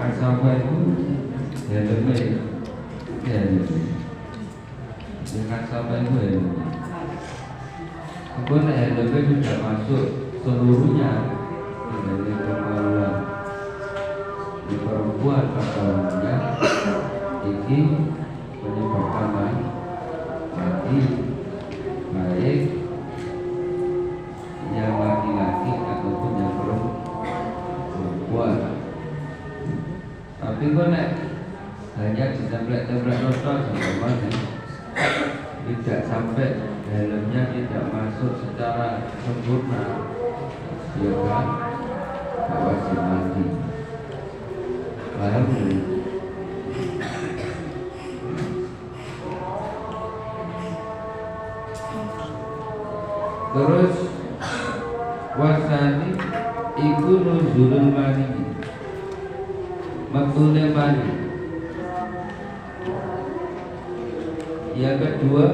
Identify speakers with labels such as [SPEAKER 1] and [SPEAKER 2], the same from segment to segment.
[SPEAKER 1] Kasapa itu helmnya kasapa itu helmnya. Kemudian helmnya sudah masuk seluruhnya dari kemaluan di perempuan kepalanya ini menyebabkan mati baik yang laki-laki ataupun yang perempuan. Tapi kok nek hanya ditemplek-templek rosol sama tidak sampai dalamnya tidak masuk secara sempurna, ya kan? Gak wajib mati. Paham belum? Terus wasani iku nuzulul mani, maktulnya mani. Yang kedua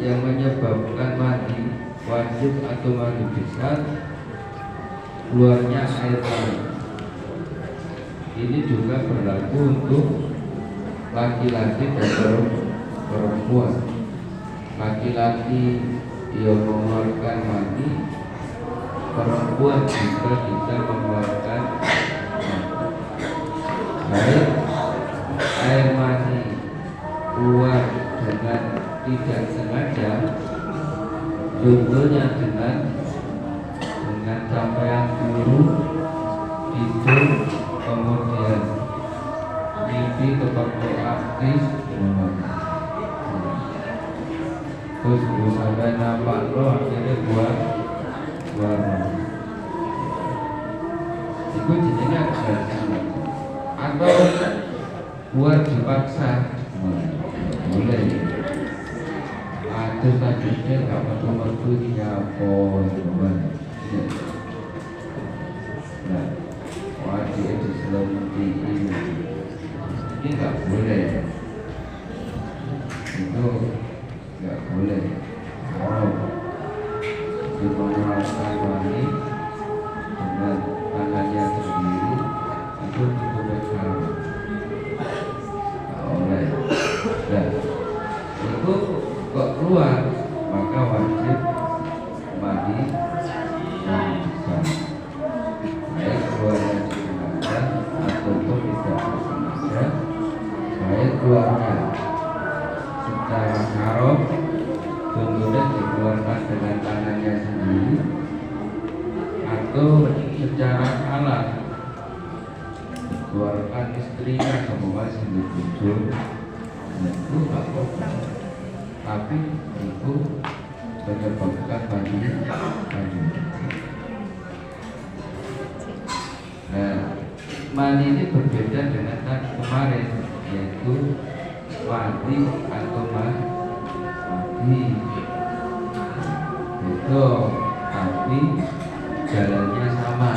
[SPEAKER 1] yang menyebabkan mati wajib atau mati besar, keluarnya air mani. Ini juga berlaku untuk laki-laki dan perempuan. Laki-laki dia mengeluarkan mani, perempuan juga bisa mengeluarkan mani. Baik air mani keluar dengan tidak sengaja, contohnya dengan capaian guru tidur, kemudian mimpi ketemu artis, terus sampai nampak lo akhirnya buat itu jadinya kebiasaan. Atau buat dipaksa boleh. Ada statusnya gak perlu nyapa nah, wajib diselamati ini gak boleh. Itu gak boleh. Kalau mengeluarkan mani dengan tangannya sendiri itu cukup haram. Oleh dan itu kok keluar maka wajib mandi besar. Baik keluarnya disengaja ataupun tidak disengaja, baik keluarnya secara haram, contohnya dikeluarkan dengan tangannya sendiri, atau secara halal dikeluarkan istrinya semua sendiri tujuh, itu tak apa-apa. Tapi itu menyebabkan mandi. Nah, mandi ini berbeda dengan kemarin, yaitu mati atau mati. Itu tapi jalannya sama.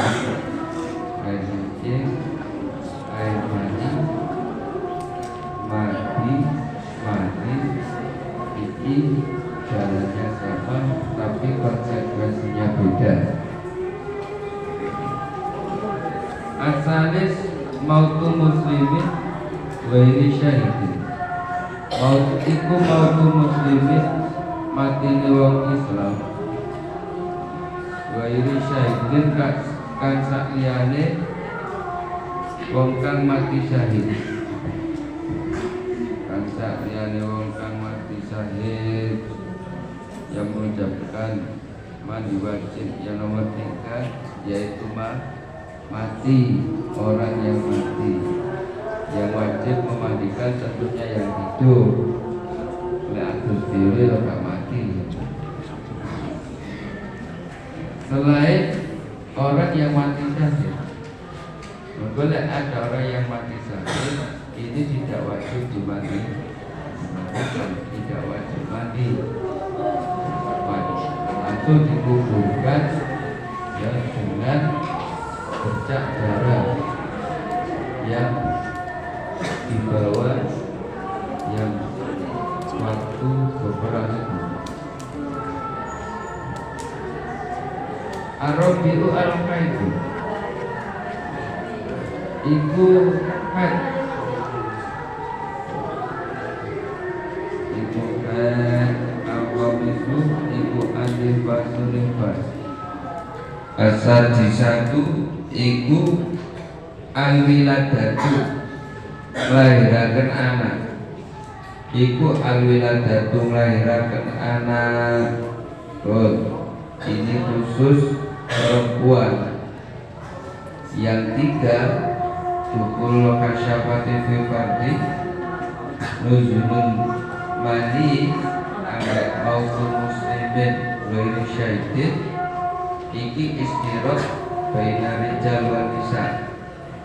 [SPEAKER 1] Air kencing, air mani, mati, ini jalannya sama, tapi konsekuensinya beda. Asalis mautu muslimin wa ini syahidin. Maut iku mautu muslimin, mati ni wong Islam. Wa ini syahidin kan sakliyane wong kang mati syahid. Kan sakliyane wong kang mati syahid yang mengucapkan mandi wajib yang nomor 3 yaitu mati, orang yang mati. Yang wajib memandikan tentunya yang hidup. Leatus diri orang mati. Selain orang yang mati syahid, boleh ada orang yang mati syahid, ini tidak wajib dimandi, tidak wajib mandi, langsung dikuburkan ya, dengan bercak darah yang dibawa yang waktu beberapa Arabiu al-Qaidu iku had iku al-qamisu iku al-libasu libas as-sadisatu iku al-wiladatu nglahiraken anak iku al-wiladatu nglahiraken anak. Ini khusus perempuan. Yang tiga, dukul kasyafati fi fardi nuzulun mani ambek maupun muslimin ghairi syahidin iki istirot baina rijal wa nisa,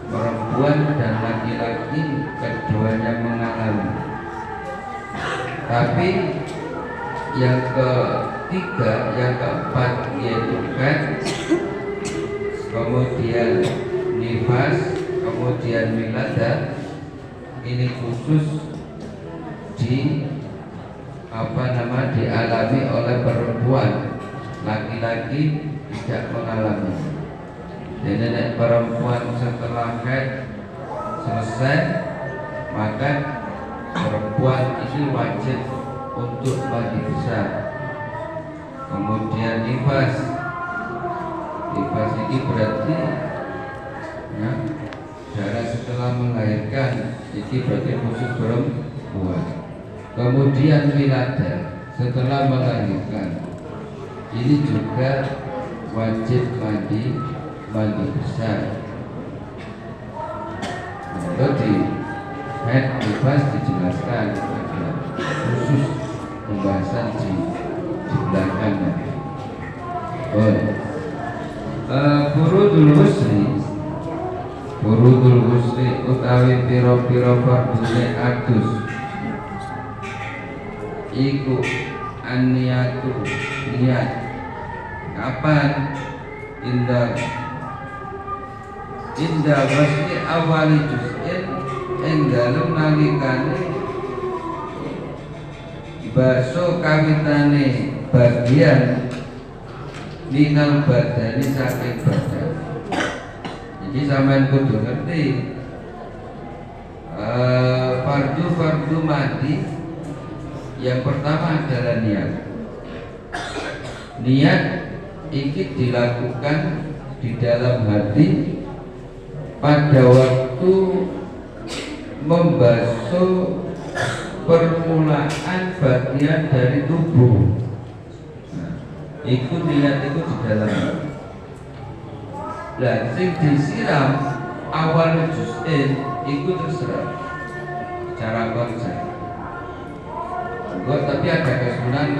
[SPEAKER 1] perempuan dan laki-laki keduanya mengalami. Tapi yang ketiga, yang keempat yaitu kan, kemudian nifas, kemudian wiladah, ini khusus dialami oleh perempuan, laki-laki tidak mengalami. Jadi nek perempuan setelah haid selesai, maka perempuan ini wajib untuk mandi besar. Kemudian nifas ini berarti ya, darah setelah melahirkan, ini berarti khusus perempuan. Kemudian wiladah setelah melahirkan, ini juga wajib mandi besar. Jadi haid nifas dijelaskan ada khusus pembahasan di belakangnya. Furudul husri utawi piro-piro fardune adus iku an-niyatu, niat. Kapan? Indah wasli awali juz'in enggalem nalikane baso kawitane bagian minal badani saking badan. Jadi sampean kudu ngerti fardu mandi yang pertama adalah niat. Niat ini dilakukan di dalam hati pada waktu membasuh permulaan bagian dari tubuh. Itu niat itu di dalam. Dan sing disiram awal juz'in itu terserah cara konsep. Tapi ada kesunan.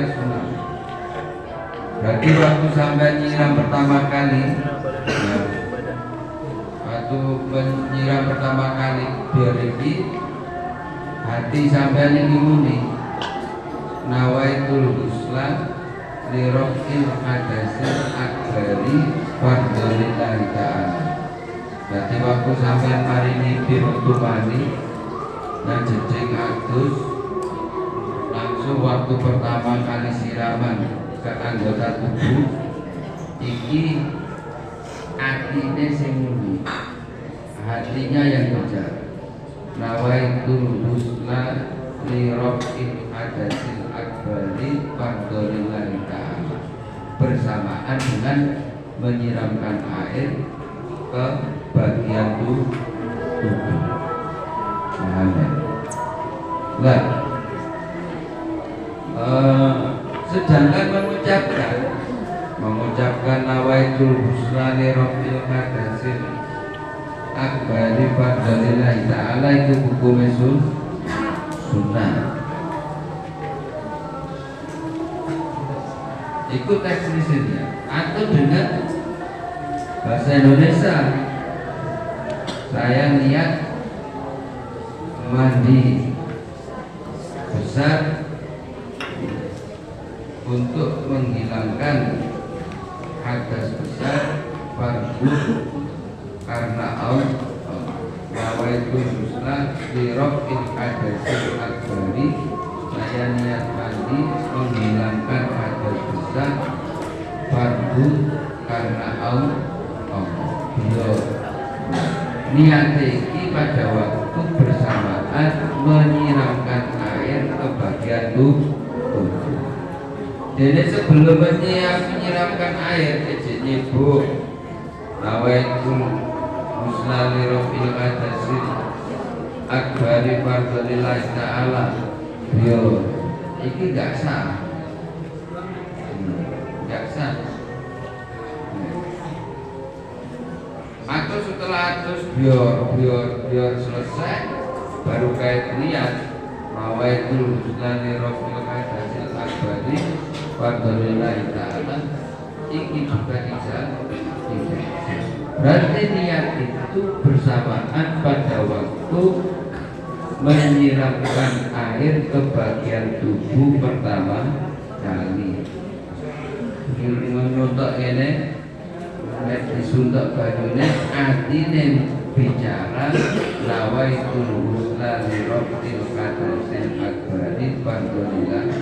[SPEAKER 1] Berarti waktu sampai nyiram pertama kali, ya, waktu menyiram pertama kali beriki hati sampai ini muni nawaitul huslan lirokil hadasil akbari fardolillahi ta'ala. Berarti waktu sampai hari ini birutupani dan jejeng adus, langsung waktu pertama kali siraman ke anggota tubuh iki atine sing muni, hatinya yang berjalan. Nawaitul husna lirokil hadasil akbari fardolillahi ta'ala, bersamaan dengan menyiramkan air ke bagian tubuh. Nah, sedangkan mengucapkan nawaitul husna lirokil hadasil akbari fardolillahi ta'ala itu hukumnya sunnah. Ikut teks lisennya atau dengan bahasa Indonesia, saya niat mandi besar untuk menghilangkan hadas besar fardu karena Allah. Nawaitul husna lirokil hadasil akbari, saya niat mandi menghilangkan hadas besar fardu karena Allah. niat iki pada waktu bersamaan menyiramkan air ke bagian tubuh. Jadi sebelum menyiramkan air ejek nyebut nawaitul muslali rabbil qadasil akbari fardholillahi ta'ala. Yo iki gak sah. Gak sah. Atau setelah atus biar selesai baru kait niat nawaitul muslali rabbil qadasil akbari fardholillahi ta'ala. Iki juga tidak. Berarti niat itu bersamaan pada waktu menyiramkan air ke bagian tubuh pertama kali. Menuntuk ini, disuntuk banyune, artinya bicara nawaitul husla li rabbil qadasil akbari fardholillahi.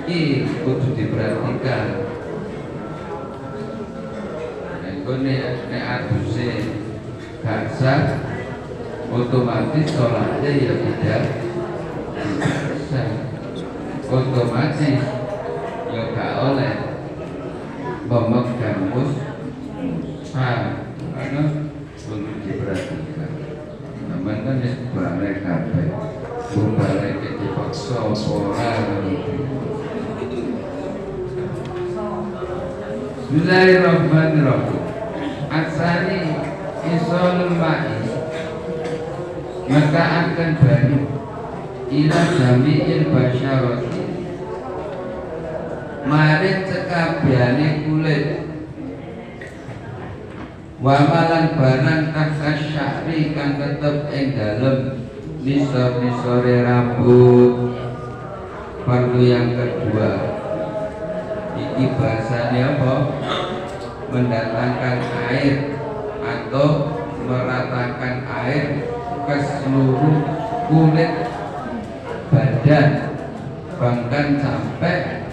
[SPEAKER 1] Ini kudu diperhatikan. Nek aduse gak sah, otomatis sholatnya ya tidak sah. Otomatis ya gak oleh memegang mushaf. Karena perlu diperhatikan. Namanya kan barek kabeh. Barek dipaksa ora. Bismillahirrahmanirrahim. Asani isolul ma'i, maka akan banyu ila jami'il basyarati maring sekabehane kulit wamalan barang takas sya'ri kang tetep ing dalem nisor-nisore rambut. Perlu yang kedua, iki bahasanya apa? Mendatangkan air atau meratakan air ke seluruh kulit badan, bahkan sampai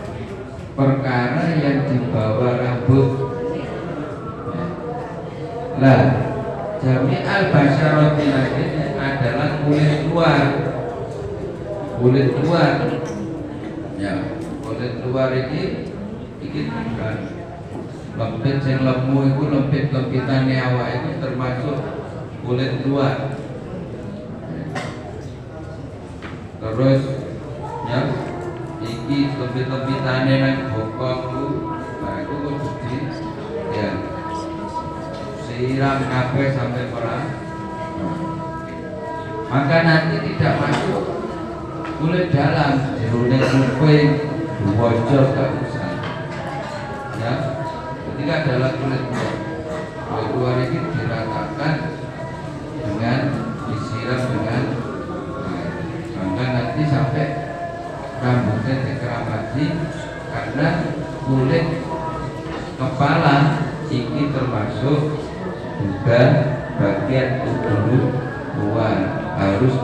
[SPEAKER 1] perkara yang di bawah rambut. Lah, jami'al basyarati adalah kulit luar. Kulit luar. Ya, kulit luar ini bukan lempit yang lemu itu, lempit-lempitannya awak itu termasuk kulit luar. Terus ya iki lempit-lempitannya nang bokong itu, nah itu kudu ya siram kabeh sampai perang. Maka nanti tidak masuk kulit dalam, jerone kuping, bocor gak usah. Ya, ketika adalah kulit luar ini diratakan dengan disiram dengan bahkan nanti sampai rambutnya dikeramati, karena kulit kepala ini termasuk juga bagian tubuh luar, harus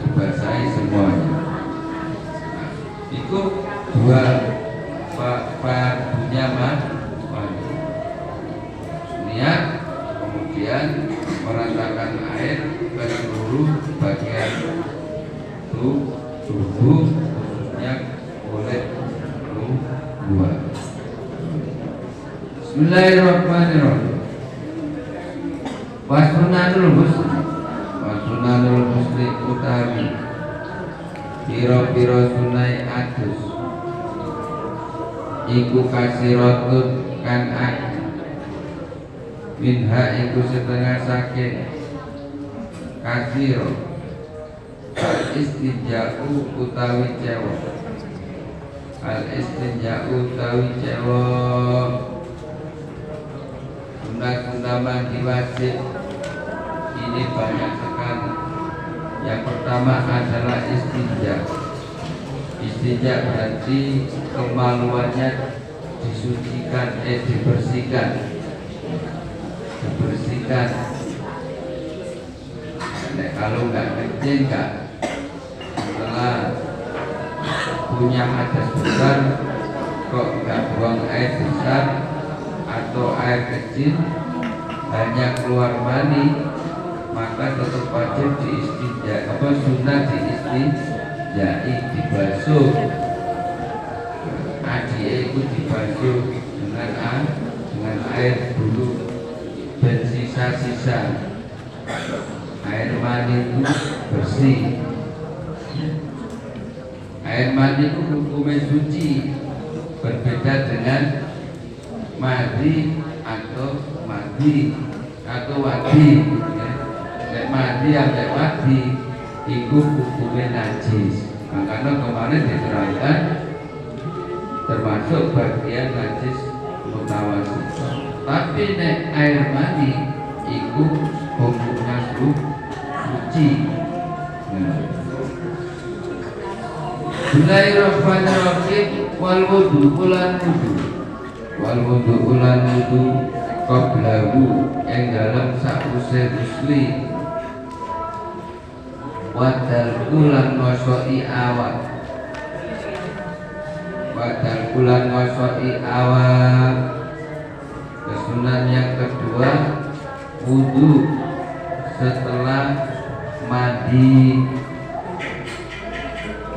[SPEAKER 1] dibasahi semuanya. Nah, itu dua fardunya niat, kemudian meratakan air ke seluruh bagian tubuh, khususnya kulit luar. Bismillahirrahmanirrahim. Wasunanul muslim utawi piro-piro sunai adus iku kasiratun kan akeh minha iku setengah saking kasiro al istinja'u utawi cewek, al istinja'u utawi cewek sunat-sunat mandi wajib ini banyak sekali. Yang pertama adalah istinja. Istinja berarti kemaluannya disucikan, dibersihkan. Nah, kalau nggak kencing nggak, setelah punya hadas besar kok nggak buang air besar, atau air kecil hanya keluar mani, maka tetap wajib diistinja, sunnah diistinjai, dibasuh. Itu dibasuh dengan air dulu dan sisa-sisa air mani itu bersih. Air mani itu hukumnya suci, berbeda dengan madi atau wadi. Nek madi atau wadi itu hukumnya najis. Makanya kemarin diterangkan termasuk bagian najis mutawassit. Tapi nek air mani itu hukumnya suci. Bismillahirrahmanirrahim. Wal wudu ulan wudu qablahu yang dalam sakuse musli. Wadal ulan ngosoi awak. Kesunan yang kedua, wudu setelah mandi.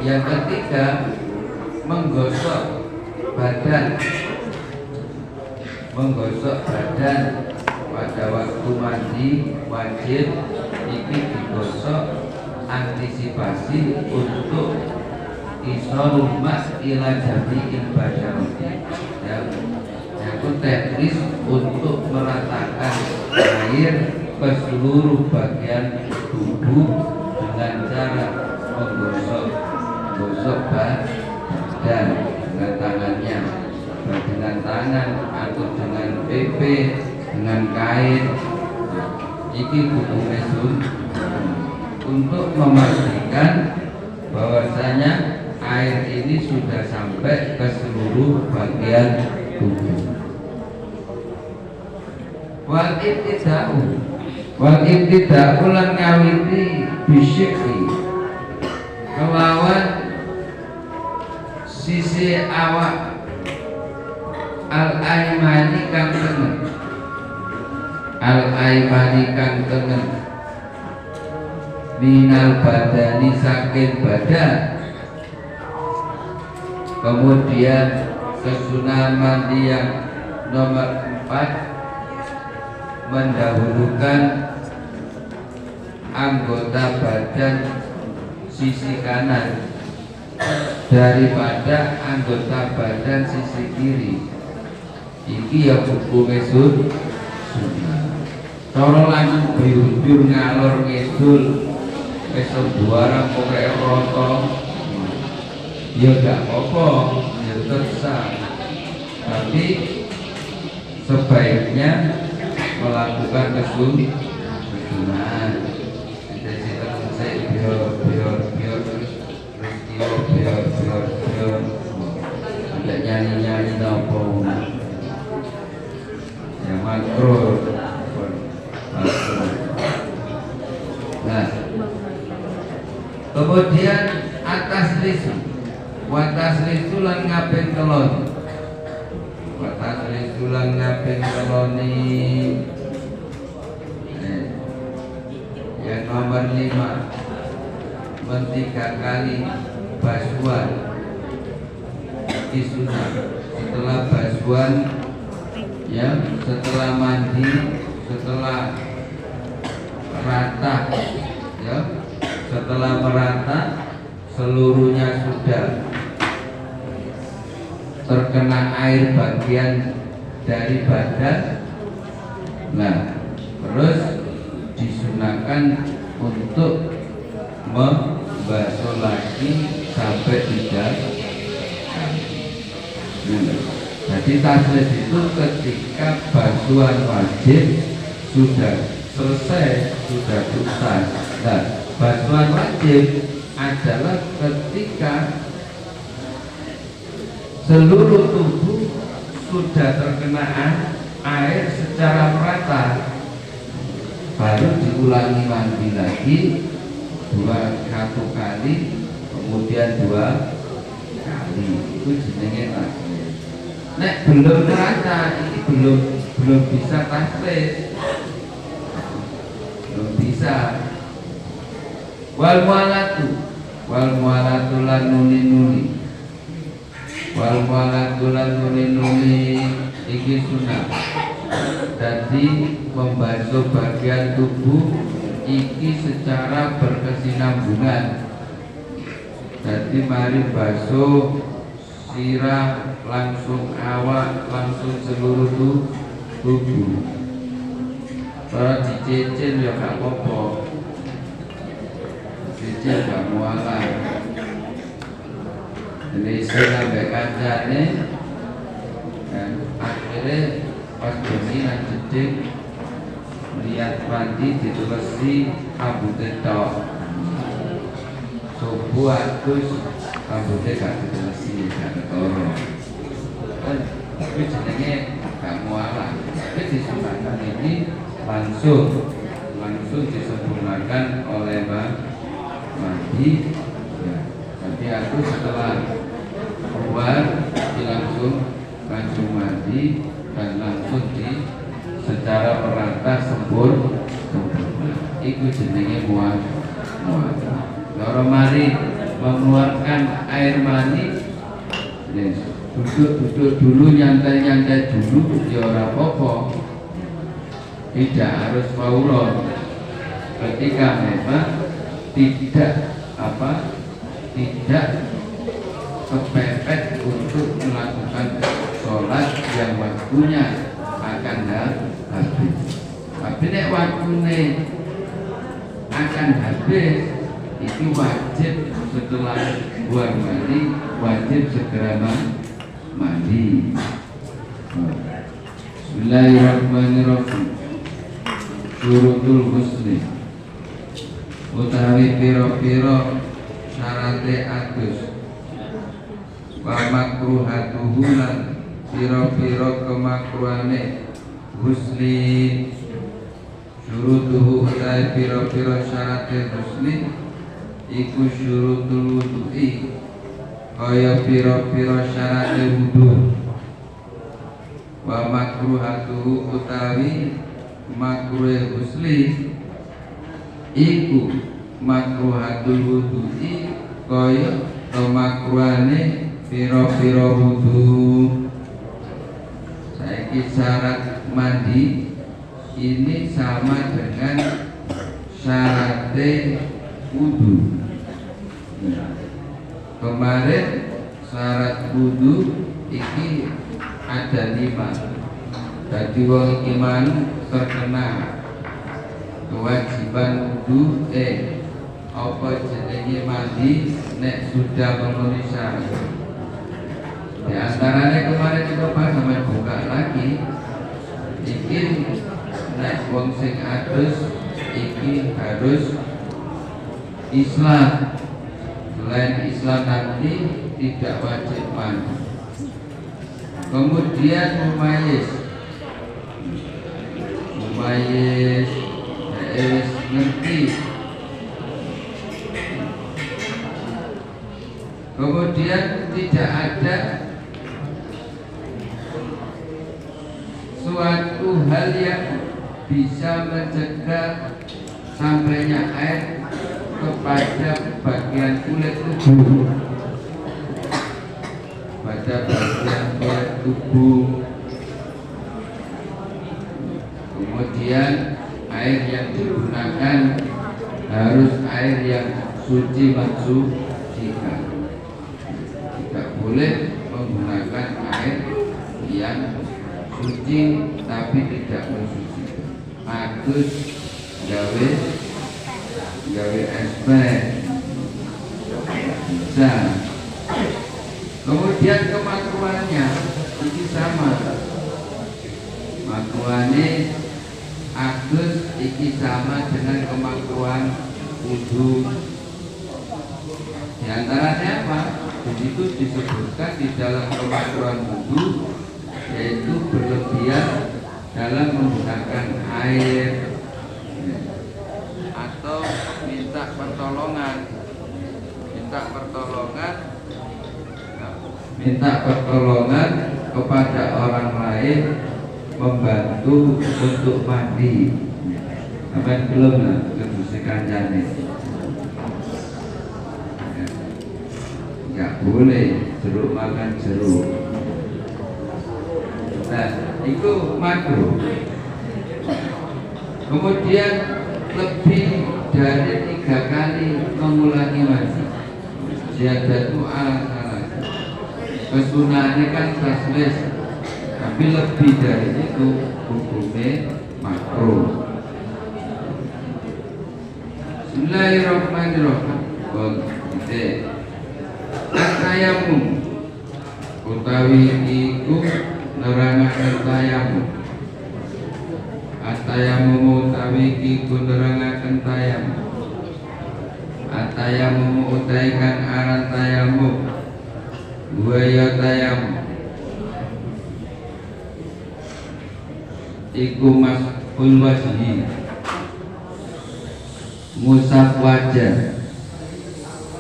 [SPEAKER 1] Yang ketiga, menggosok badan pada waktu mandi wajib ini digosok, antisipasi untuk isorumas ila jami'il badaroti, yaitu teknis untuk meratakan air ke seluruh bagian tubuh dengan cara menggosok badan dengan tangannya, dengan tangan atau dengan PP, dengan kain. Ini hukumnya untuk memastikan bahwasanya air ini sudah sampai ke seluruh bagian tubuh. Wal ibtida'u lan ngawiti bisyikri kelawan sisi awak al-aimani kang tengen minal badani saking badan. Kemudian kesunahan mandi yang nomor 4, mendahulukan anggota badan sisi kanan daripada anggota badan sisi kiri. Iki ya hukumnya sunnah. Cara langsung biur ngalor ngidul besok buara pokoknya rotong, ya gak apa-apa, ya tersah. Tapi sebaiknya melakukan kesunahan. Saya biar tidak nyanyi nopo yang makro. Nah, kemudian atas lisu, watas lisu lan ngaping teloni. Yang nomor 5, men3 kali basuhan disunat. Setelah basuhan, ya, setelah mandi, setelah rata, ya, setelah merata seluruhnya sudah terkena air bagian dari badan. Nah, terus disunahkan untuk membasuh lagi sampai 3 kali. Jadi taslis itu ketika basuhan wajib sudah selesai, sudah tuntas. Nah, basuhan wajib adalah ketika seluruh tubuh sudah terkena air secara merata, baru diulangi mandi lagi 1 kali, kemudian 2 kali. Itu jenenge taslis. nek belum terasa ini belum bisa tasbih, belum bisa. Wal mualatu lan nuli iki sunah. Jadi membasuh bagian tubuh iki secara berkesinambungan. Jadi mari basuh sirah langsung awak langsung seluruh tubuh. Kalau dicicil ya gak apa-apa, cicil gak mualah. Jadi saya sampai kancane dan akhirnya pas bengi lan jeding lihat mandi ditulesi rambutnya tok. Subuh atus rambutnya gak ditulesi, gak ketoro. Tapi jenenge gak mualah. Tapi disunahkan ini langsung disempurnakan oleh mandi. Ya. Tapi aku setelah keluar langsung mandi dan langsung secara merata sempurna. Iku jenenge mualah. Loro mari mengeluarkan air mani, yes. Duduk dulu, nyantai dulu, ya ora apa-apa. Tidak harus fauron. Ketika memang tidak kepepet untuk melakukan sholat yang waktunya akan habis. Tapi nek waktunya akan habis, itu wajib setelah buang mandi wajib segera mandi. Bismillahirrahmanirrahim. Syurutul husni utawi piro-piro syarate adus wa makruhatuhu lan piro-piro kemakruhane husni. Syurutuhu utawi piro-piro syarate husni iku syurutul wudu'i kaya piro-piro syarate wudu. Wa makruhatuhu utawi makruhe husli iku makruhatul wudu'i kaya makruhane piro-piro wudu. Saiki syarat mandi ini sama dengan syaratnya wudu. Kemarin syarat wudu iki ada 5. Jadi wong iman terkena kewajiban wudu apa jenenge mandi nek sudah memenuhi syarat. Di antaranya kemarin coba sama buka lagi iki nek wong sing adus iki harus Islam. Selain Islam nanti tidak wajib mandi. Kemudian mumayyiz ngerti. Kemudian tidak ada suatu hal yang bisa mencegah sampainya air kepada bagian kulit tubuh, Kemudian air yang digunakan harus air yang suci mensucikan. Tidak boleh menggunakan air yang suci tapi tidak mensucikan. Adus gawe espen bisa. Kemudian kemakruhannya ini sama. Makruhane adus iki sama dengan kemakruhan wudu. Di antaranya apa? Di situ disebutkan di dalam kemakruhan wudu yaitu berlebihan dalam menggunakan air atau minta pertolongan kepada orang lain membantu untuk mandi. Sampai belum lah kedusi kancane. Nggak boleh jeruk makan jeruk. Nah, itu makruh. Kemudian lebih dari 3 kali mengulangi mandi. Ziyadatu ala salah. Kesunahannya kan taslis, tapi lebih dari itu hukumnya makruh. Bismillahirrahmanirrahim. At-tayammum utawi iku nerangaken tayammum. At-tayammum utawi iku nerangaken tayammum. At-tayammum utawi kang aran tayammum. Wa ya tayammum iku mas'ul wajhi, musab wajah,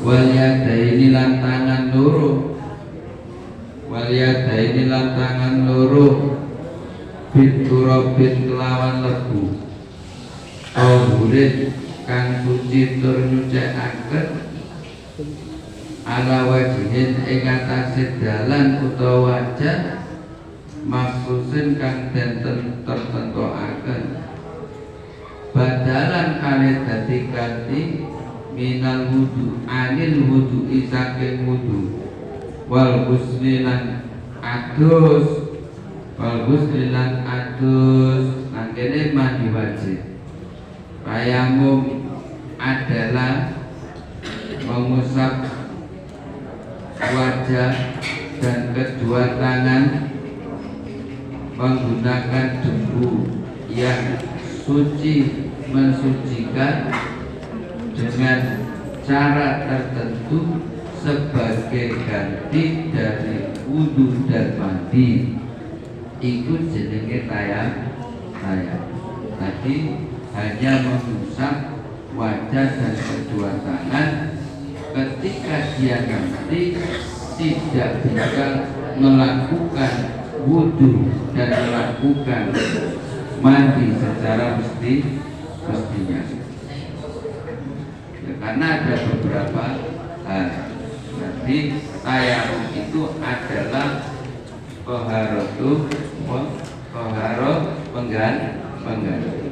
[SPEAKER 1] wal yadaini lan tangan loro, wal yadaini lan tangan loro, biturabin kelawan lebu, tauhurin kang suci tur nyucikaken, ala wajihin ing atase dalan utawa wajah, maksusin kang den tertentuaken, badalan kali dadi ganti minal wudu anil wudu isaking wudu, wal ghusli lan adus, wal ghusli lan adus nangkene mandi wajib. Tayammum adalah mengusap wajah dan kedua tangan menggunakan debu yang suci, mensucikan dengan cara tertentu sebagai ganti dari wudu dan mandi. Ikut jenenge tayammum. Tadi hanya mengusap wajah dan kedua tangan. Ketika dia ganti tidak bisa melakukan wudu dan melakukan mandi secara mestinya. Ya, karena ada beberapa hal. Jadi tayammum itu adalah toharoh pengganti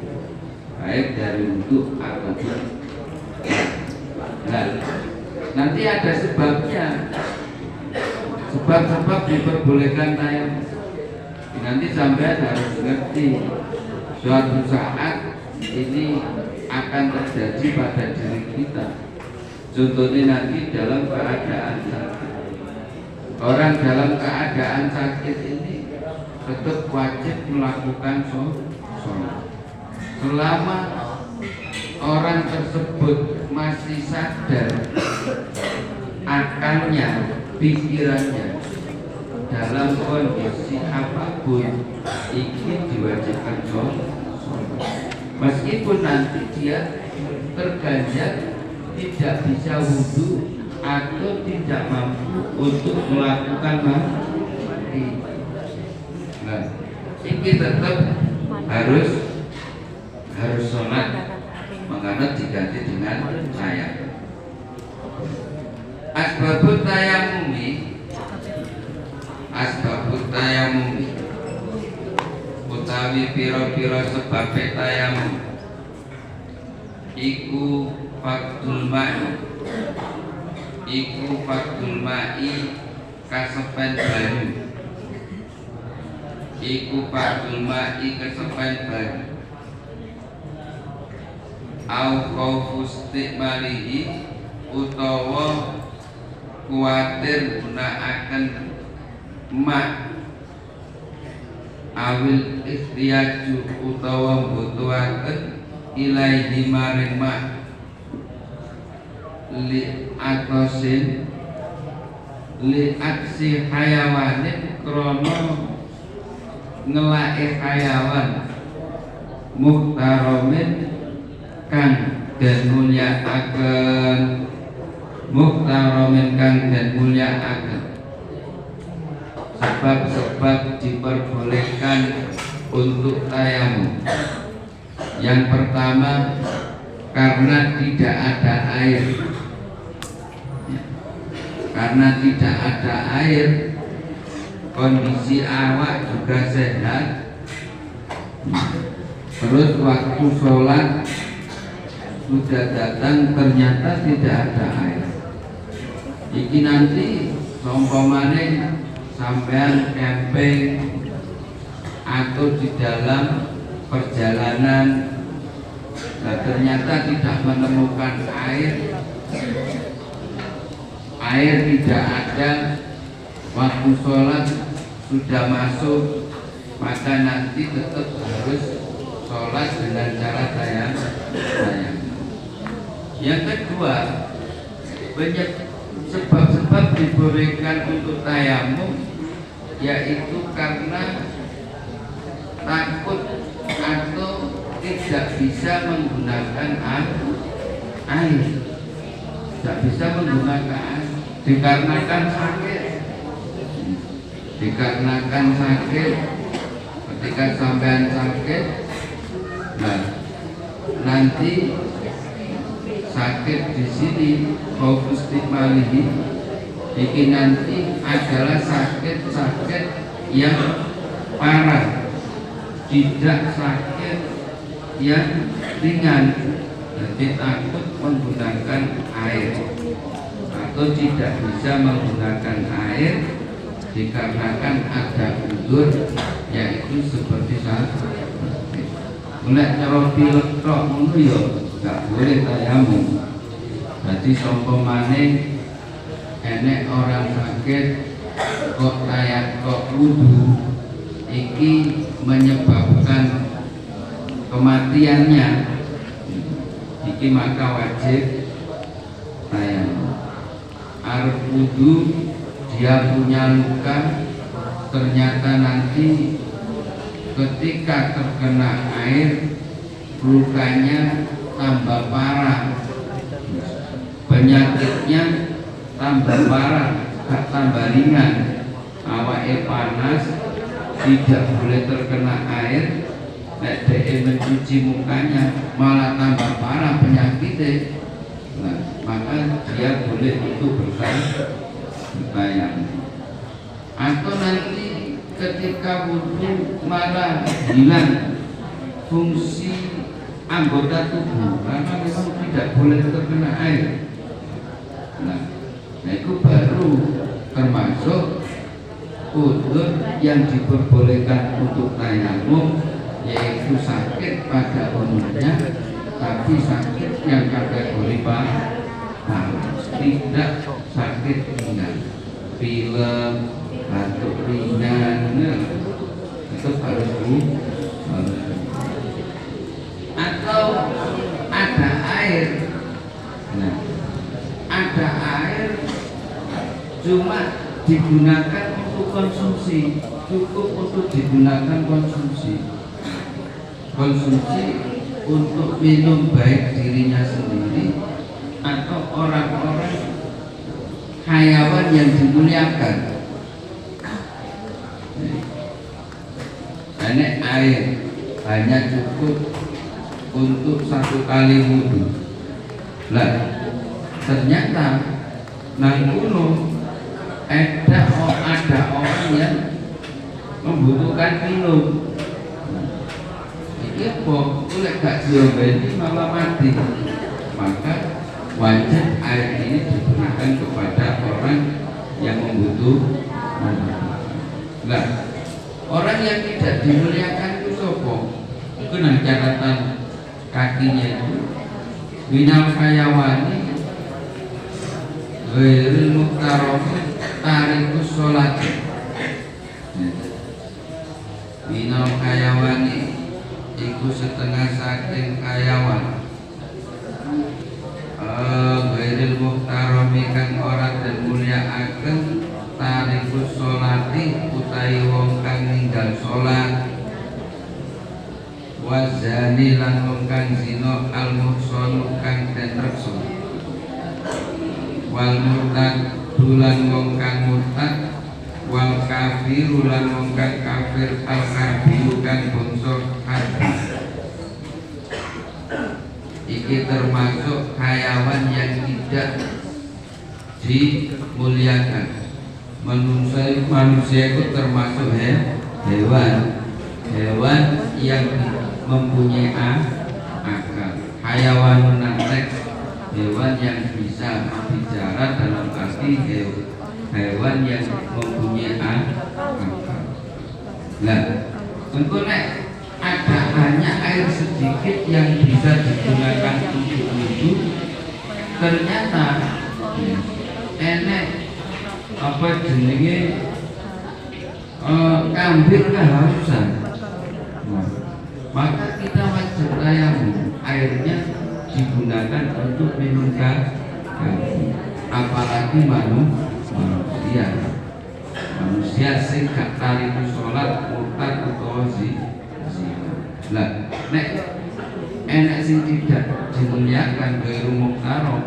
[SPEAKER 1] baik dari wudu ataupun. Nah, nanti ada sebabnya. Sebab-sebab diperbolehkan tayammum. Nanti sampai harus ngerti suatu saat ini akan terjadi pada diri kita. Contohnya nanti dalam keadaan sakit. Orang dalam keadaan sakit ini tetap wajib melakukan sholat. Selama orang tersebut masih sadar akalnya, pikirannya dalam kondisi apapun, ini diwajibkan sholat. Meskipun nanti dia terganjal tidak bisa wudu atau tidak mampu untuk melakukan mandi, nah, ini tetap harus sholat, makanya diganti dengan tayammum. Asbabut tayammumi utawi pira-pira sebab tayammum iku faktul ma'i kasepen banyu, au khawfus istiqmalihi utawa kuatir gunakaken mak, awil ikhtiyaju utawa butuhaken ilaihi maring mak, li aksi hayawanin krono ngelake hayawan, muhtaromin kang den mulyakaken, sebab-sebab diperbolehkan untuk tayamum. Yang pertama, karena tidak ada air. Karena tidak ada air, kondisi awak juga sehat. Terus waktu sholat sudah datang, ternyata tidak ada air. Iki nanti sompomane sampean camping atau di dalam perjalanan, nah ternyata tidak menemukan air tidak ada, waktu sholat sudah masuk, maka nanti tetap harus sholat dengan cara tayamum. Yang kedua, banyak sebab-sebab dibolehkan untuk tayamum, yaitu karena takut atau tidak bisa menggunakan air, tidak bisa menggunakan air dikarenakan sakit. Ketika sampean sakit, nah nanti sakit di sini fokus malihi, ini nanti adalah sakit yang parah, tidak sakit yang ringan. Jadi takut menggunakan air atau tidak bisa menggunakan air dikarenakan ada udzur, yaitu seperti saat mulai cara pilek tok ngono ya gak boleh tayamum. Jadi sompomane enek orang sakit kok wudu, iki menyebabkan kematiannya, iki maka wajib tayamum. Arep wudu, dia punya luka, ternyata nanti ketika terkena air lukanya tambah parah, penyakitnya tambah parah, gak tambah ringan, awake panas, tidak boleh terkena air. Nek dhek mencuci mukanya malah tambah parah penyakitnya. Nah, maka dia boleh itu bertayamum. Atau nanti ketika wudu malah hilang fungsi anggota tubuh karena memang tidak boleh terkena air. Nah itu baru termasuk udzur yang diperbolehkan untuk tayamum, yaitu sakit pada umumnya, tapi sakit yang kategori parah, tidak sakit ringan, pilek, batuk ringan, itu harus atau ada air. Nah, ada air cuma digunakan untuk konsumsi, cukup untuk digunakan konsumsi untuk minum, baik dirinya sendiri atau orang-orang hayawan yang dimuliakan. Ini air hanya cukup untuk 1 kali wudu. Lah ternyata nang kuno ada orang yang membutuhkan minum. Iki kok oleh gak diombeni malah mati. Maka wajib air ini diberikan kepada orang yang membutuhkan. Nah, orang yang tidak dimuliakan itu sopo? Itu nang catatan kakinya itu winal kayawani ghairil muhtarofi tarikus sholat. Winal kayawani iku setengah saking kayawan, ghairil muhtarofi kang ora den mulyakaken tarikus sholati utawi wong kang ninggal sholat, wazani lan wong kang zina, al muhsanu kang den reksa, wal murtad dulan wong kang murtad, wal kafiru lan wong kang kafir al harbiyu kang bangsa harbi. Iki termasuk hayawan yang tidak dimuliakan. Manusia itu termasuk hewan yang mempunyai akal. Hayawan natek, hewan yang bisa bicara dalam arti hewan yang mempunyai akal. Nah, tentu ada hanya air sedikit yang bisa digunakan untuk wudhu. Ternyata enek apa jenenge kambir kehausan. Maka kita wajib tayamum, airnya digunakan untuk minum apalagi manusia sing gak tariku sholat murtad utawa zina. Lah nek enek sing tidak dimuliakan gairu muhtaro,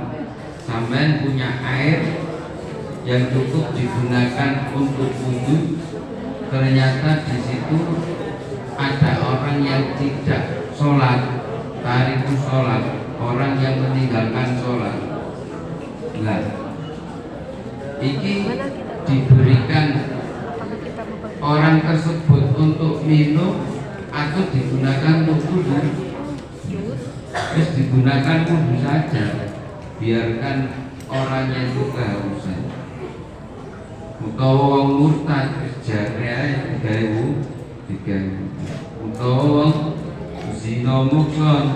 [SPEAKER 1] sampean punya air yang cukup digunakan untuk wudhu, ternyata di situ ada orang yang tidak sholat, tariku sholat, orang yang meninggalkan sholat. Nah, ini diberikan orang tersebut untuk minum atau digunakan untuk wudhu. Terus digunakan wudhu saja, biarkan orangnya itu kehausan. Utawa wong murtad jare digawe utawa wong zina mukson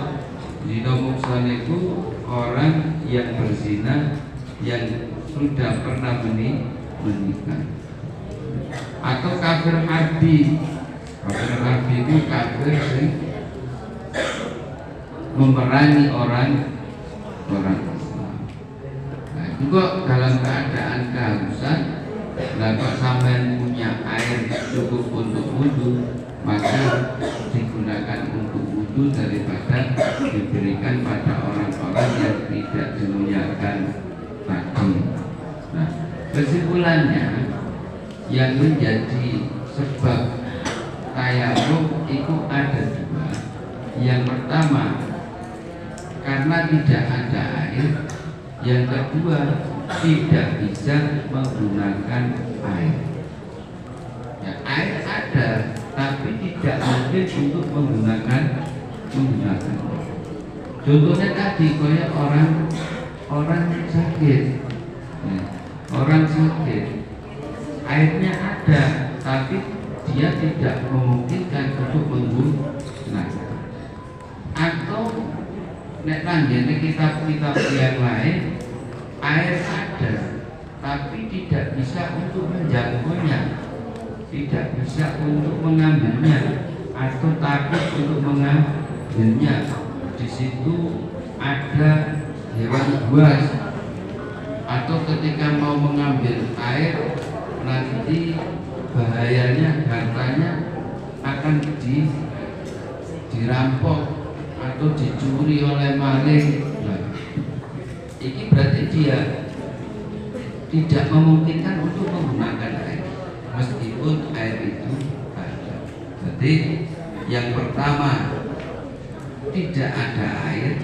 [SPEAKER 1] itu orang yang berzina yang sudah pernah menikah. Atau kafir harbi. Kafir harbi itu kafir yang memerangi orang Islam. Nah, itu kok dalam keadaan kehausan. Nah, kok sampean punya air cukup untuk wudhu, maka digunakan untuk wudhu daripada diberikan pada orang-orang yang tidak dimuliakan tadi. Nah, kesimpulannya yang menjadi sebab tayamum itu ada dua. Yang pertama, karena tidak ada air. Yang kedua, tidak bisa menggunakan air. Ya, air ada, tapi tidak mungkin untuk menggunakan. Contohnya tadi kayak orang sakit, ya, orang sakit, airnya ada, tapi dia tidak memungkinkan untuk menggunakan. Atau nek lanjutnya kitab-kitab yang lain, air ada, tapi tidak bisa untuk menjangkaunya, tidak bisa untuk mengambilnya, atau takut untuk mengambilnya. Di situ ada hewan buas, atau ketika mau mengambil air nanti bahayanya hartanya akan dirampok atau dicuri oleh maling. Ini berarti dia tidak memungkinkan untuk menggunakan air, meskipun air itu ada. Jadi yang pertama tidak ada air,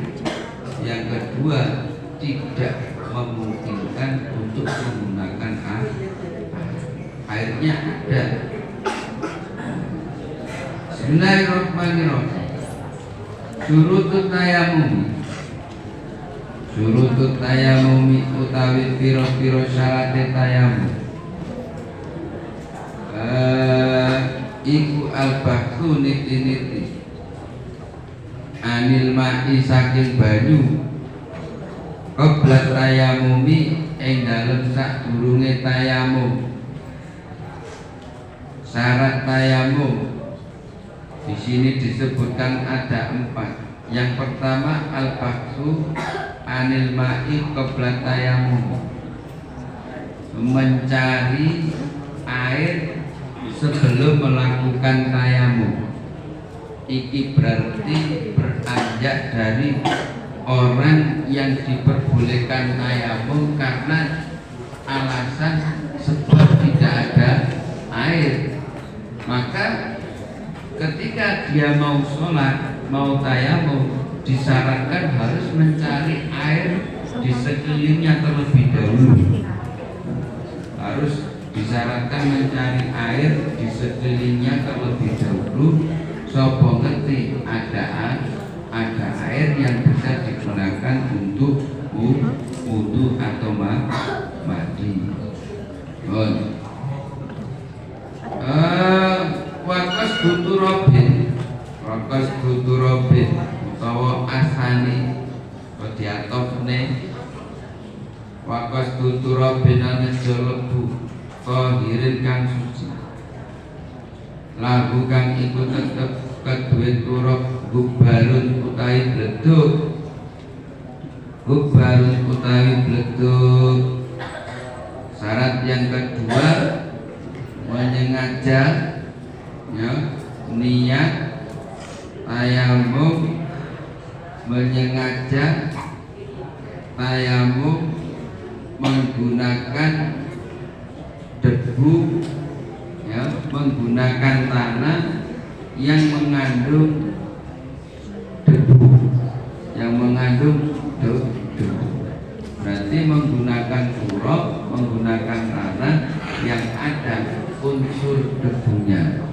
[SPEAKER 1] yang kedua tidak memungkinkan untuk menggunakan air. Airnya ada. Bismillahirrahmanirrahim. Syurutut tayamumi utawi piro-piro syarate tayamum. Iku al-bahtu niti-niti anil ma'i saking banyu qabla tayamumi ing dalem sadurunge tayamum. Syarat tayamum di sini disebutkan ada 4. Yang pertama al-bahtu anil ma'i qabla tayamum, mencari air sebelum melakukan tayamum. Iki berarti beranjak dari orang yang diperbolehkan tayamum karena alasan sebab tidak ada air. Maka ketika dia mau sholat, mau tayamum, disarankan harus mencari air di sekelilingnya terlebih dahulu. Harus disarankan mencari air di sekelilingnya terlebih dahulu. Sopo ngerti ada air yang bisa digunakan untuk wudu atau mandi. Wakas duturobin utawa asani diatofne wakas duturobin anejolobu kohirin kang suci lagu kang iku tetep keduwe turab gubarun utawi bleduk syarat yang kedua menyengaja ya, niat tayamum, menyengaja tayamum menggunakan debu ya, menggunakan tanah yang mengandung debu, berarti menggunakan turab, menggunakan tanah yang ada unsur debunya.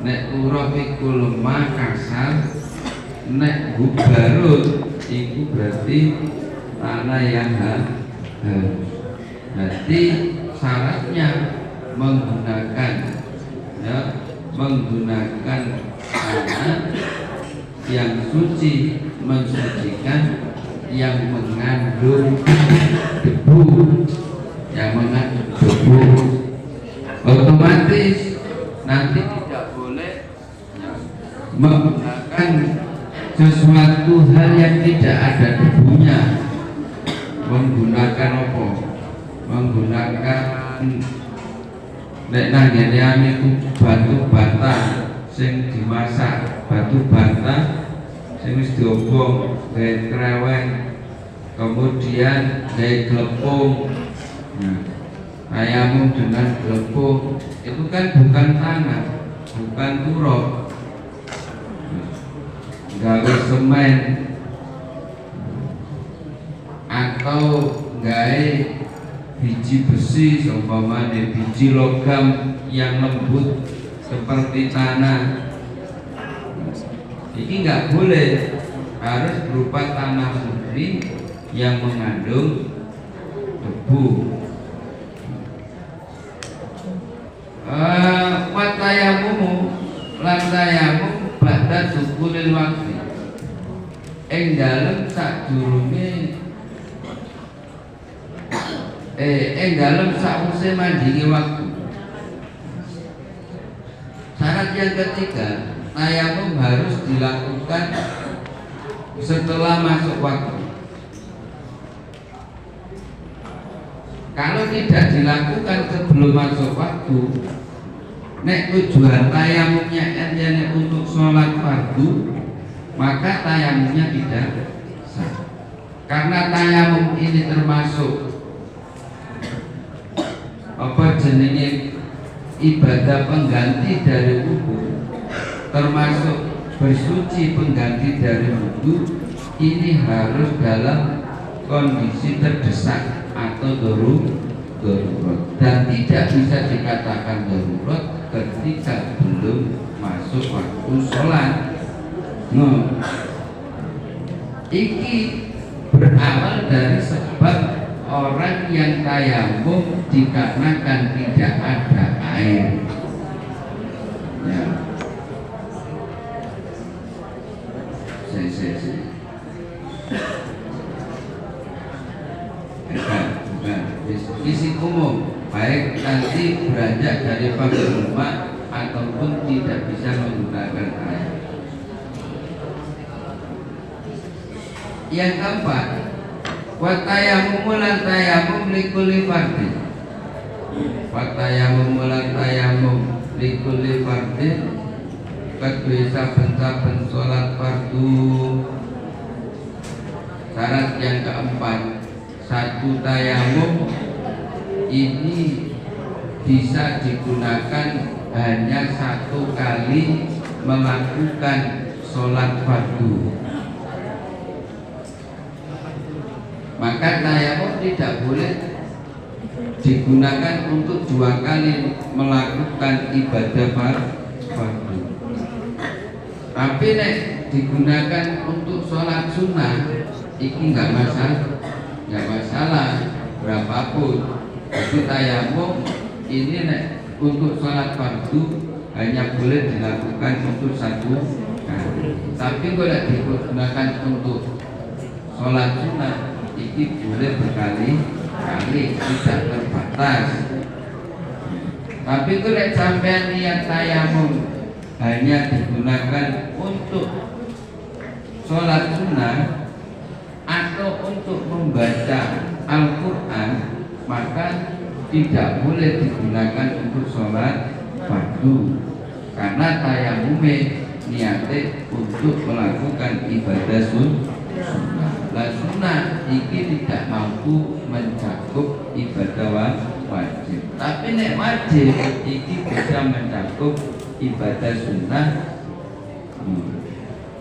[SPEAKER 1] Nek turab iku lemah kasar, nek gubarut iku berarti tanah yang halus. Berarti syaratnya menggunakan ya, menggunakan tanah yang suci, mensucikan, yang mengandung debu, otomatis nanti tidak boleh menggunakan sesuatu hal yang tidak ada debunya. Menggunakan apa? Menggunakan nek nang ngene iku batu bata sing dimasak, batu bata sing wis diobong gawe kreweng, kemudian gawe glepung. Nah, tayamum dengan glepung itu kan bukan tanah, bukan turab. Gawe semen atau gawe biji besi, seumpamanya biji logam yang lembut seperti tanah, ini nggak boleh, harus berupa tanah murni yang mengandung debu. Watayamumu lan tayamum ba'da dukhulil waqti ing dalem sadurunge dalem sakwise mandingi waktu. Syarat yang ketiga, tayamum harus dilakukan setelah masuk waktu. Kalau tidak dilakukan sebelum masuk waktu, nek tujuan tayamumnya entiane untuk sholat fardu, maka tayamumnya tidak sah. Karena tayamum ini termasuk apa jenenge ibadah pengganti dari wudu, termasuk bersuci pengganti dari wudu. Ini harus dalam kondisi terdesak atau darurat, dan tidak bisa dikatakan darurat ketika belum masuk waktu sholat. Iki berawal dari sebab orang yang tayamum dikarenakan tidak ada air. Ya. Bukan. Isi umum, baik nanti beranjak dari rumah ataupun tidak bisa menggunakan air. Yang keempat, watayamum lan tayamum likulli fardin. Watayamum lan tayamum likulli fardin kedue saben-saben salat fardu. Syarat yang keempat, satu tayamum ini bisa digunakan hanya satu kali melakukan sholat fardu. Maka tayamum tidak boleh digunakan untuk 2 kali melakukan ibadah fardu. Tapi nek digunakan untuk sholat sunnah, ini nggak masalah berapapun. Jadi tayamum ini nek untuk sholat fardu hanya boleh dilakukan untuk 1 kali. Tapi kalau digunakan untuk sholat sunnah, ini boleh berkali-kali, tidak terbatas. Tapi kalau sampai niat tayamum hanya digunakan untuk sholat sunnah atau untuk membaca Al-Quran, maka tidak boleh digunakan untuk sholat fardu, karena tayamum niatnya untuk melakukan ibadah sunnah. Lah sunnah ini tidak mampu mencakup ibadah wajib, tapi nek wajib ini bisa mencakup ibadah sunnah.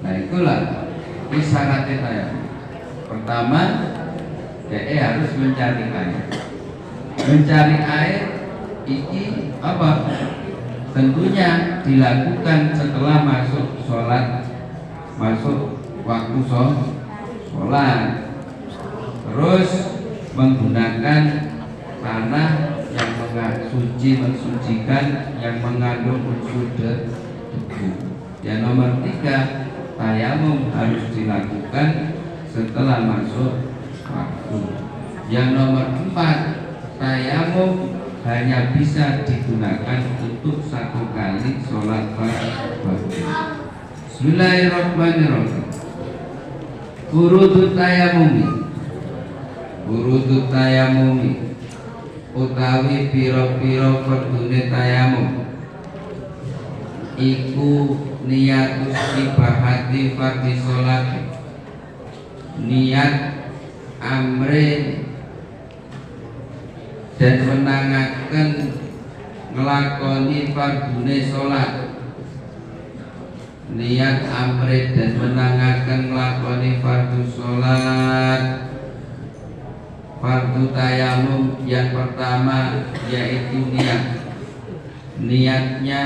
[SPEAKER 1] Nah itulah syaratnya tayamum. Pertama, dia harus mencari air. Mencari air ini apa? Tentunya dilakukan setelah masuk sholat, masuk waktu sholat. Terus menggunakan tanah yang mensucikan, yang mengandung unsur debu. Yang nomor 3, tayamum harus dilakukan setelah masuk waktu. Yang nomor 4, tayamum hanya bisa digunakan untuk 1 kali sholat fardu. Bismillahirrahmanirrahim. Furudut tayamumi utawi piro-piro fardune tayamum iku niatus ibahati fardhi sholat, niat amrin dan menangaken ngelakoni fardune sholat. Niat amrin dan menangaken ngelakoni fardu sholat. Fardu tayamum yang pertama yaitu niatnya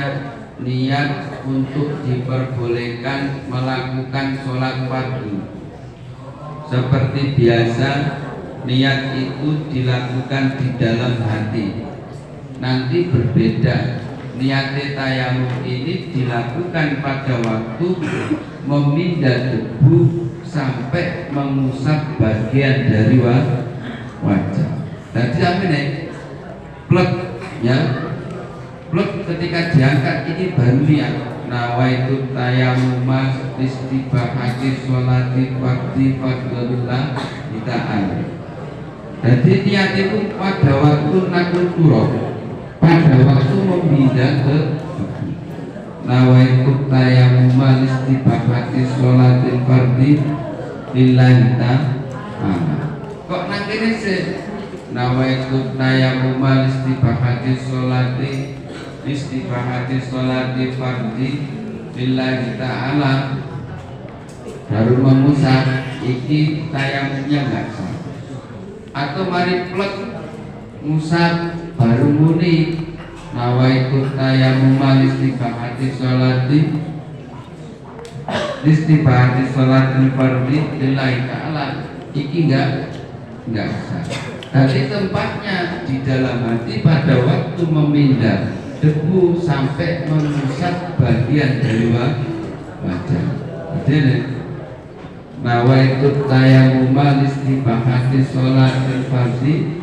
[SPEAKER 1] niat untuk diperbolehkan melakukan sholat fardu. Seperti biasa, niat itu dilakukan di dalam hati. Nanti berbeda, niat tayamum ini dilakukan pada waktu memindah debu sampai mengusap bagian dari wajah. Jadi apa nih? Plek ya. Plek ketika diangkat ini baru niat. Nawaitu tayamuma istibahati sholati fardhi fardhillah ta'ala. Jadi niat itu pada waktu nakul turab, pada waktu memindah ke nawaitu tayamuma istibahati sholati fardhillah ta'ala. Kok nang kene sih nawaitu tayamuma istibahati sholati fardhi lillahi ta'ala, baru mengusap iki tayamumnya enggak sah. Atau mari plek ngusap baru muni nawaitu tayamuma istibahati sholati fardhi lillahi ta'ala, iki enggak sah. Dari tempatnya di dalam hati pada waktu memindah debu sampai mengusap bagian dari wajah. Jadi nawaitu tayamuma istibahati sholatil fardhi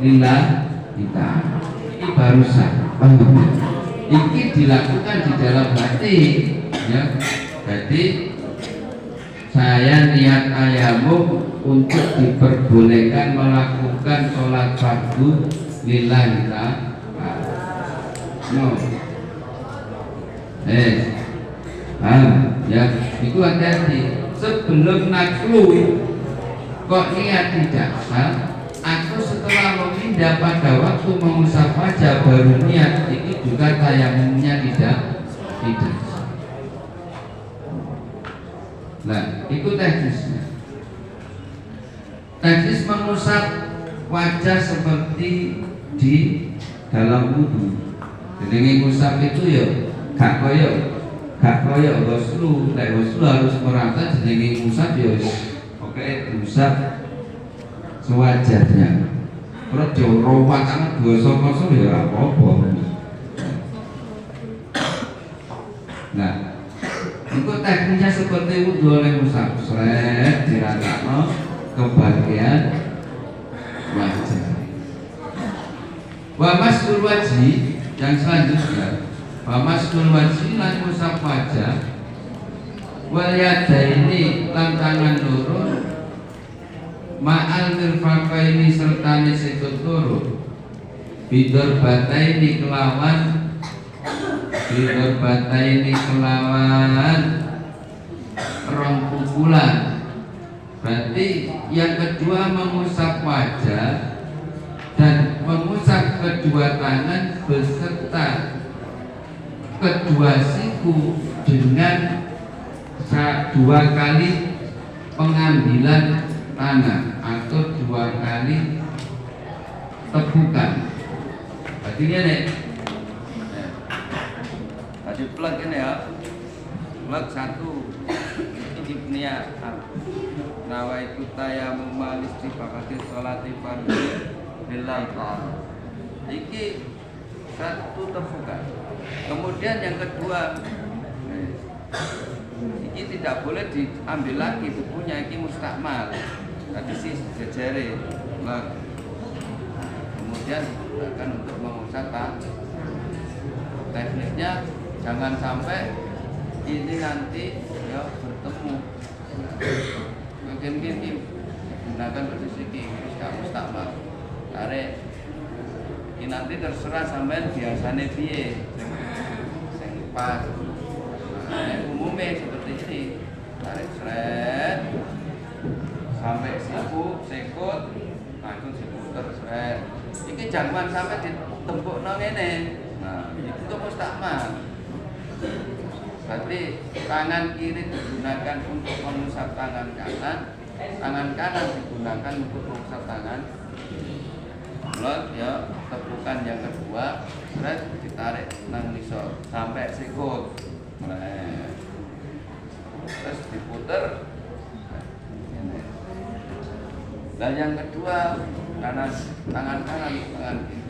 [SPEAKER 1] lillahi ta'ala. Ini baru sah. Ini dilakukan di dalam hati ya. Jadi saya niat tayamum untuk diperbolehkan melakukan sholat fardu lillahi ta'ala. No. Ya, itu hati-hati. Sebelum naklu kok niat tidak sah, aku itu setelah memindah pada waktu mengusap wajah baru niat, itu juga tayamumnya tidak. Nah, itu teknisnya. Teknis mengusap wajah seperti di dalam wudu. Jadi ngusap itu ya gak koyo ghuslu. Nek ghuslu harus merata, jadi ngusap ya oke, diusap sewajarnya. Terus dirawat sangat gosok-gosok ya apa-apa. Nah, itu tekniknya seperti wudu oleh ngusap, seret diratakno ke bagian wajah. Wa masul wajhi, yang selanjutnya wa masul wajhi lan ngusap wajah, wal yadaini lan tangan loro, ma'al mirfaqaini sertane sikut loro, bidor bataini kelawan rong pukulan. Berarti yang kedua mengusap wajah dan mengusap kedua tangan beserta kedua siku dengan 2 kali pengambilan tanah atau 2 kali tepukan. Berarti ini tadi plug ini ya, plug 1 ini niat nawaitu tayammum istiqamati sholati fardhu lillahi ta'ala. Iki 1 tepukan. Kemudian yang kedua, ini tidak boleh diambil lagi bukunya, ini mustakmal. Tadi sih jejere. Kemudian akan untuk mengusap tekniknya jangan sampai ini nanti ya bertemu. Mungkin gunakan posisi ini mustakmal. Tarik. Ini nanti terserah sampean biasanya piye. Sing pas. Nah, umumnya seperti ini. Tarik seret sampai siku, sekut, langsung diputer seret. Ini jangan sampai ditempukno ngene. Nah, itu mustakmal. Berarti tangan kiri digunakan untuk mengusap tangan kanan digunakan untuk mengusap tangan. Lot ya, tepukan yang kedua, seret ditarik nang ngisor sampai sikut. Nah, terus diputer. Dan yang kedua, tangan kanan, tangan kiri.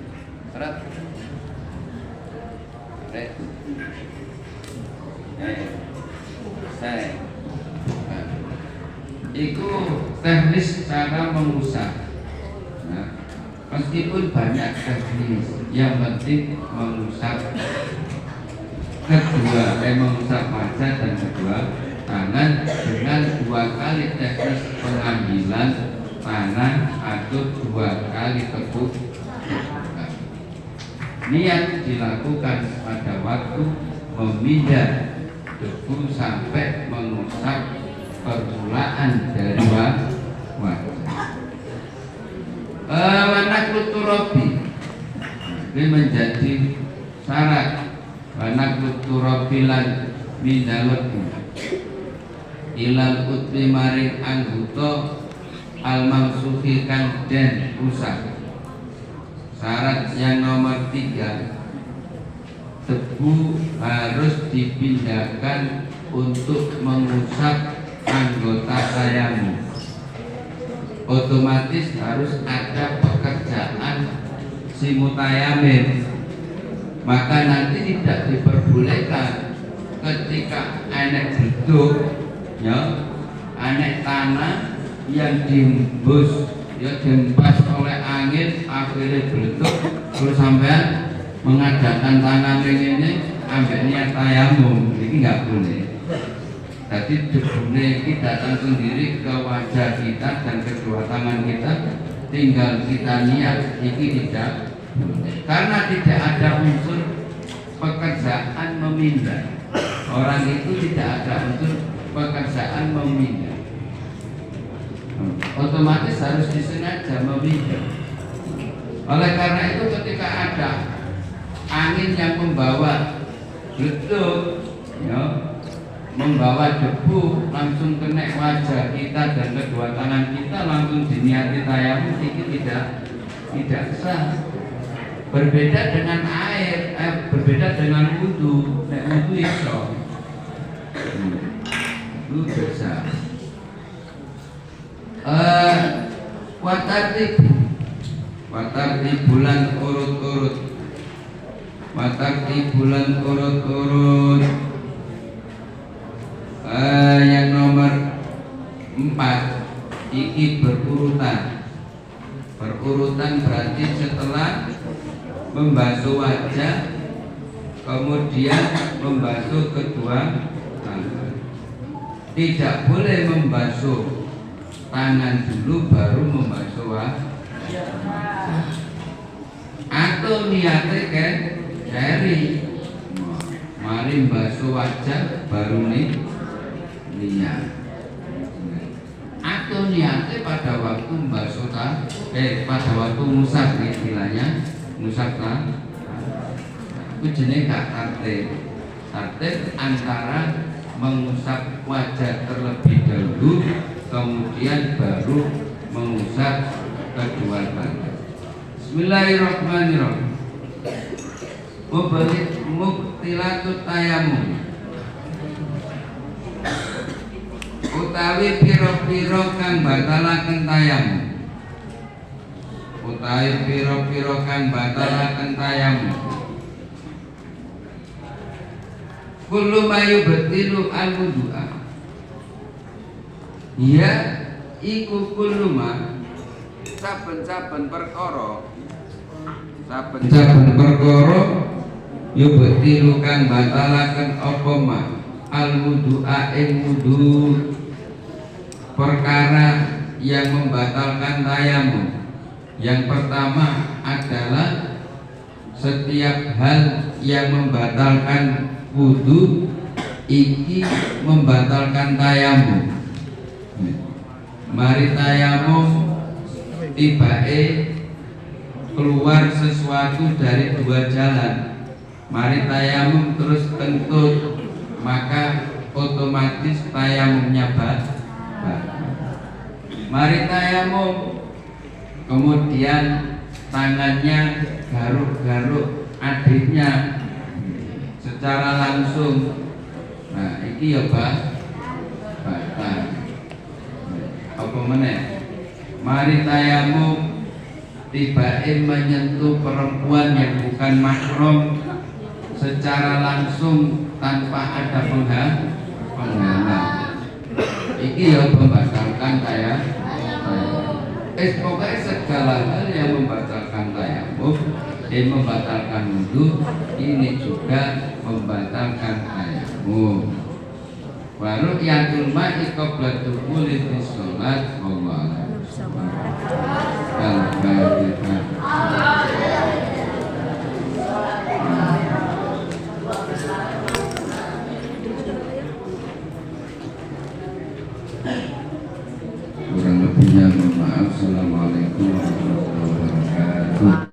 [SPEAKER 1] Seret. Tarik. Selesai. Itu teknis cara mengusap. Nah, meskipun banyak teknis, yang penting mengusap mengusap wajah dan kedua tangan dengan 2 kali teknis pengambilan tangan atau 2 kali tepuk. Niat dilakukan pada waktu memindah debu sampai mengusap permulaan dari wajah. Wanak luturabi ini menjadi syarat. Wanak luturabilan minalutku ilal utri maring angguto al-mamsuhikan dan rusak. Syarat yang nomor 3, debu harus dipindahkan untuk mengusap anggota tayamum. Otomatis harus ada pekerjaan si mutayamin. Maka nanti tidak diperbolehkan ketika anek beduk ya, anek tanah yang diembus ya dihempas oleh angin akhirnya beduk terus sampai mengadakan tangan ini ambil niat tayamum, ini nggak boleh. Jadi debune kita datang sendiri ke wajah kita dan kedua tangan kita, tinggal kita niat, ini tidak boleh. Karena tidak ada unsur pekerjaan memindah. Orang itu tidak ada unsur pekerjaan memindah. Otomatis harus disengaja memindah. Oleh karena itu ketika ada angin yang membawa bleduk, ya, membawa debu langsung kena wajah kita dan kedua tangan kita, langsung diniati tayamum, ini tidak sah. Berbeda dengan air, berbeda dengan wudu. Nek wudu iso, itu bisa. Watarti bulan urut-urut. Watarti bulan urut-urut. Yang nomor 4 iki berurutan. Berurutan berarti setelah membasuh wajah, kemudian membasuh kedua tangan. Tidak boleh membasuh tangan dulu baru membasuh wajah. Atau niatnya kan dari mari membasuh wajah baru niat. Atau niatnya pada waktu membasuh pada waktu musaf, istilahnya musaf itu jenis gak tertib antara mengusap wajah terlebih dahulu kemudian baru mengusap kedua tangan. Bismillahirrahmanirrahim. Mubtilatut tayamum utawi piro-piro kang batalaken tayamum. Utawi piro-piro kang batalaken tayamum. Kullu mayu betilu al-wudu'a. Ya iku kullu ma saben-saben perkara yubtilu kang batalaken apa ma al-wudu'a ing wudu, perkara yang membatalkan tayamum. Yang pertama adalah setiap hal yang membatalkan wudu iki membatalkan tayamum. Mari tayamum tibae keluar sesuatu dari dua jalan. Mari tayamum terus kentut, maka otomatis tayamumnya batal. Mari tayamum kemudian tangannya garuk-garuk adiknya secara langsung, nah ini ya batal. Apa meneh? Mari tayamum tiba-tiba menyentuh perempuan yang bukan mahram secara langsung tanpa ada penghalang. Iki ya membatalkan tayamum. Pokoknya segala hal yang membatalkan tayamum dan membatalkan wudu ini juga membatalkan tayamum. Baru yang tulma ikoblat tubuh di sholat Allah. Kurang lebihnya mohon maaf. Assalamualaikum warahmatullahi wabarakatuh.